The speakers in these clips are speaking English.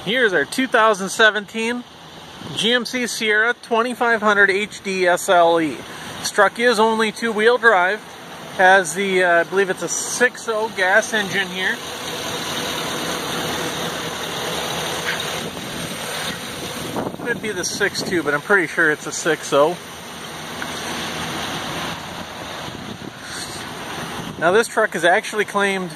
Here's our 2017 GMC Sierra 2500 HD SLE. This truck is only two-wheel drive. Has the, I believe it's a 6.0 gas engine here. Could be the 6.2, but I'm pretty sure it's a 6.0. Now this truck is actually claimed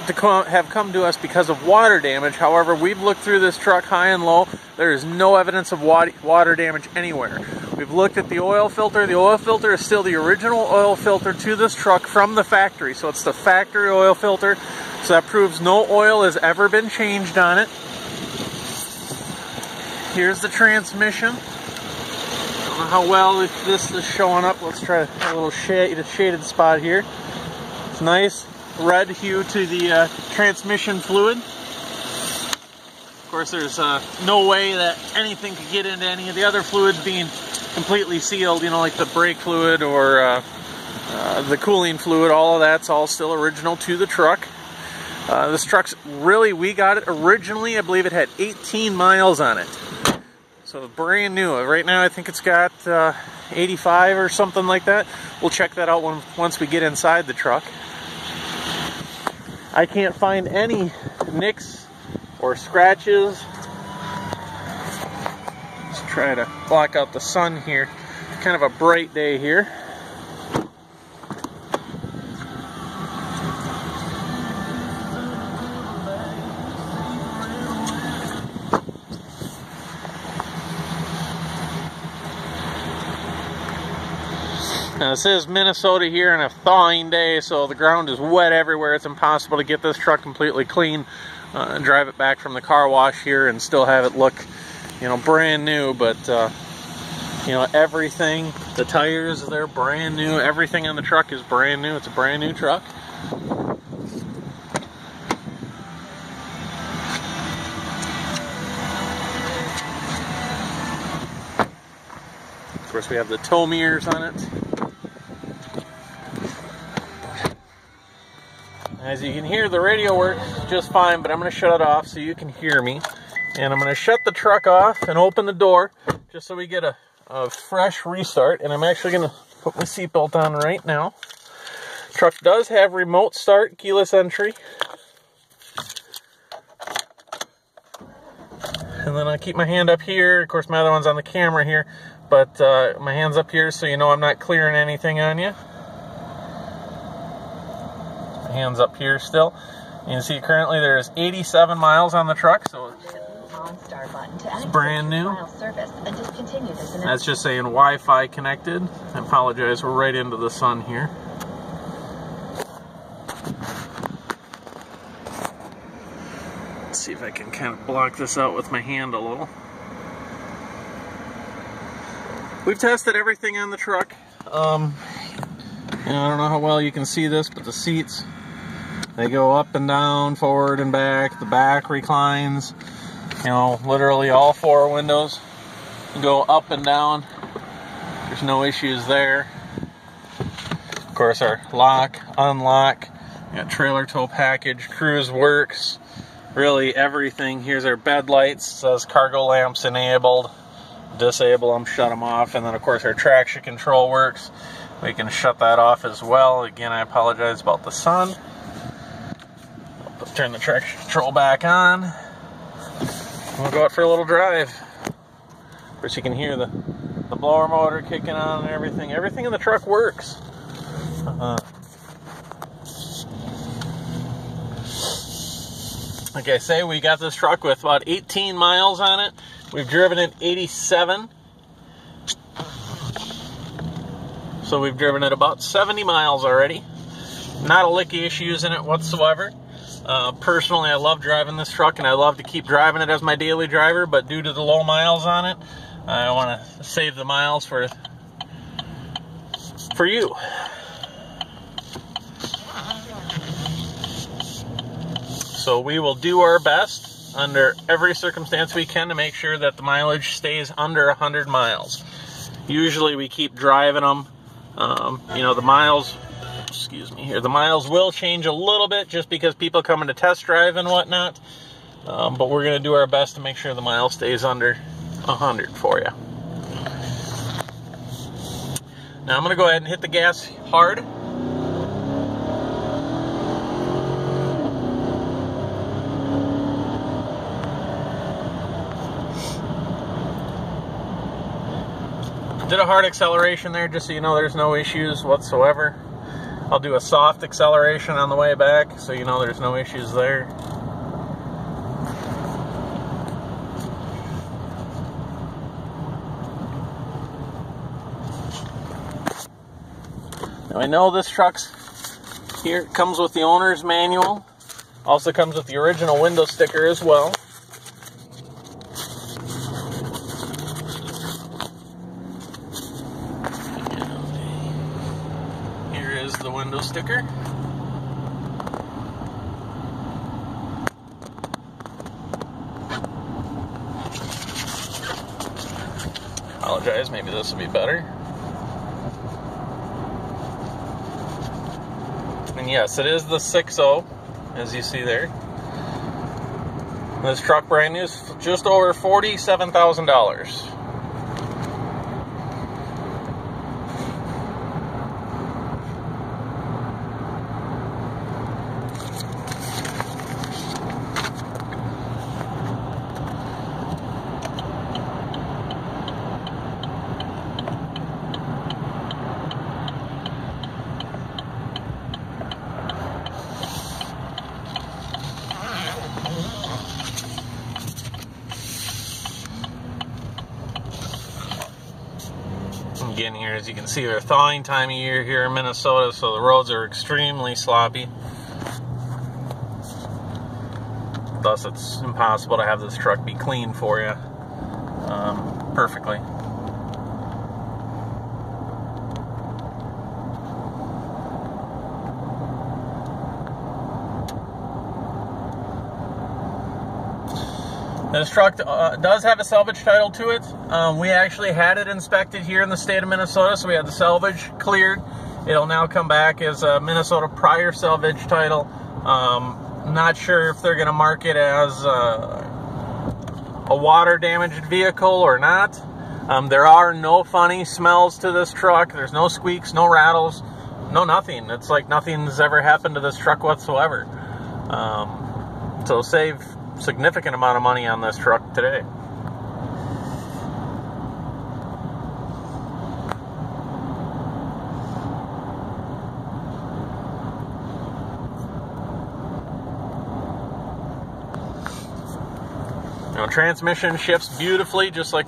to have come to us because of water damage. However, we've looked through this truck high and low. There is no evidence of water damage anywhere. We've looked at the oil filter. The oil filter is still the original oil filter to this truck from the factory. So it's the factory oil filter. So that proves no oil has ever been changed on it. Here's the transmission. I don't know how well this is showing up. Let's try a little shaded spot here. It's nice red hue to the transmission fluid. Of course, there's no way that anything could get into any of the other fluids being completely sealed, you know, like the brake fluid or the cooling fluid. All of that's all still original to the truck. This truck's really, we got it originally, I believe it had 18 miles on it. So brand new. Right now I think it's got 85 or something like that. We'll check that out once we get inside the truck. I can't find any nicks or scratches. Let's try to block out the sun here. Kind of a bright day here. Now this is Minnesota here on a thawing day, so the ground is wet everywhere. It's impossible to get this truck completely clean and drive it back from the car wash here and still have it look, you know, brand new. But you know, everything, the tires, they're brand new. Everything on the truck is brand new. It's a brand new truck. Of course, we have the tow mirrors on it. As you can hear, the radio works just fine, but I'm going to shut it off so you can hear me. And I'm going to shut the truck off and open the door just so we get a fresh restart. And I'm actually going to put my seatbelt on right now. Truck does have remote start, keyless entry. And then I keep my hand up here. Of course, my other one's on the camera here. But my hand's up here so you know I'm not clearing anything on you. Hands up here still. You can see currently there's 87 miles on the truck, so it's brand new. That's just saying Wi-Fi connected. I apologize, we're right into the sun here. Let's see if I can kind of block this out with my hand a little. We've tested everything on the truck. You know, I don't know how well you can see this, but the seats, they go up and down, forward and back. The back reclines. You know, literally all four windows go up and down. There's no issues there. Of course, our lock, unlock, got trailer tow package, cruise works, really everything. Here's our bed lights. It says cargo lamps enabled. Disable them, shut them off. And then, of course, our traction control works. We can shut that off as well. Again, I apologize about the sun. I'll turn the traction control back on. We'll go out for a little drive. Of course, you can hear the blower motor kicking on and everything. Everything in the truck works. Like I say, we got this truck with about 18 miles on it. We've driven it 87. So we've driven it about 70 miles already. Not a lick of issues in it whatsoever. Personally, I love driving this truck and I love to keep driving it as my daily driver, but due to the low miles on it, I want to save the miles for you. So we will do our best under every circumstance we can to make sure that the mileage stays under 100 miles. Usually we keep driving them. You know, the miles, excuse me here, the miles will change a little bit just because people come into test drive and whatnot. but we're going to do our best to make sure the mile stays under 100 for you. Now I'm going to go ahead and hit the gas hard. Did a hard acceleration there just so you know there's no issues whatsoever. I'll do a soft acceleration on the way back so you know there's no issues there. Now I know this truck's here, comes with the owner's manual. Also comes with the original window sticker as well. The window sticker. Apologize, maybe this will be better. And yes, it is the 6.0, as you see there. This truck brand new is just over $47,000. Again, here, as you can see, they're thawing time of year here in Minnesota, so the roads are extremely sloppy. Thus, it's impossible to have this truck be clean for you perfectly. This truck does have a salvage title to it. We actually had it inspected here in the state of Minnesota, so we had the salvage cleared. It'll now come back as a Minnesota prior salvage title. Not sure if they're going to mark it as a water damaged vehicle or not. There are no funny smells to this truck. There's no squeaks, no rattles, no nothing. It's like nothing's ever happened to this truck whatsoever. So save significant amount of money on this truck today. You know, transmission shifts beautifully, just like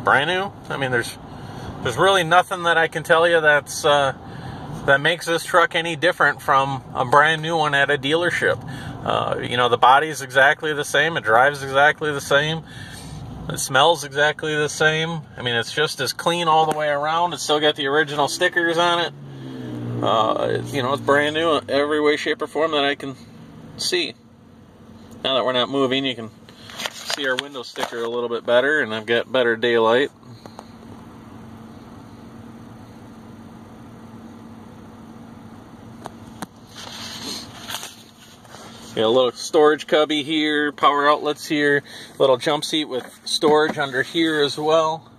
brand new. I mean, there's really nothing that I can tell you that's that makes this truck any different from a brand new one at a dealership. You know, the body's exactly the same. It drives exactly the same. It smells exactly the same. I mean, it's just as clean all the way around. It's still got the original stickers on it. You know, it's brand new in every way, shape, or form that I can see. Now that we're not moving, you can see our window sticker a little bit better, and I've got better daylight. Got a little storage cubby here, power outlets here, little jump seat with storage under here as well.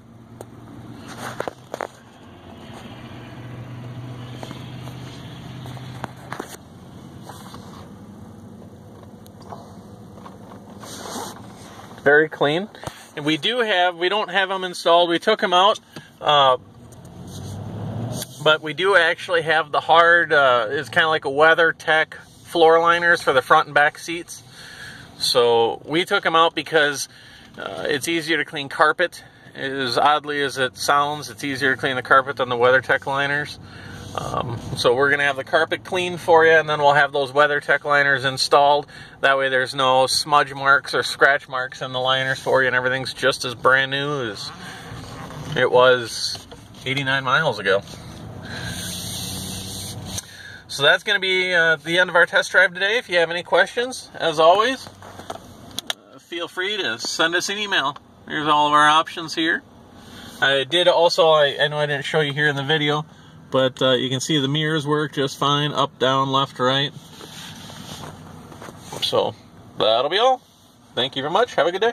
Very clean. And we don't have them installed. We took them out, but we do actually have the hard, it's kind of like a WeatherTech floor liners for the front and back seats. So we took them out because it's easier to clean carpet. As oddly as it sounds, it's easier to clean the carpet than the WeatherTech liners. So we're going to have the carpet cleaned for you, and then we'll have those WeatherTech liners installed. That way there's no smudge marks or scratch marks in the liners for you, and everything's just as brand new as it was 89 miles ago. So that's going to be the end of our test drive today. If you have any questions, as always, feel free to send us an email. Here's all of our options here. I did also, I know I didn't show you here in the video, but you can see the mirrors work just fine, up, down, left, right. So that'll be all. Thank you very much. Have a good day.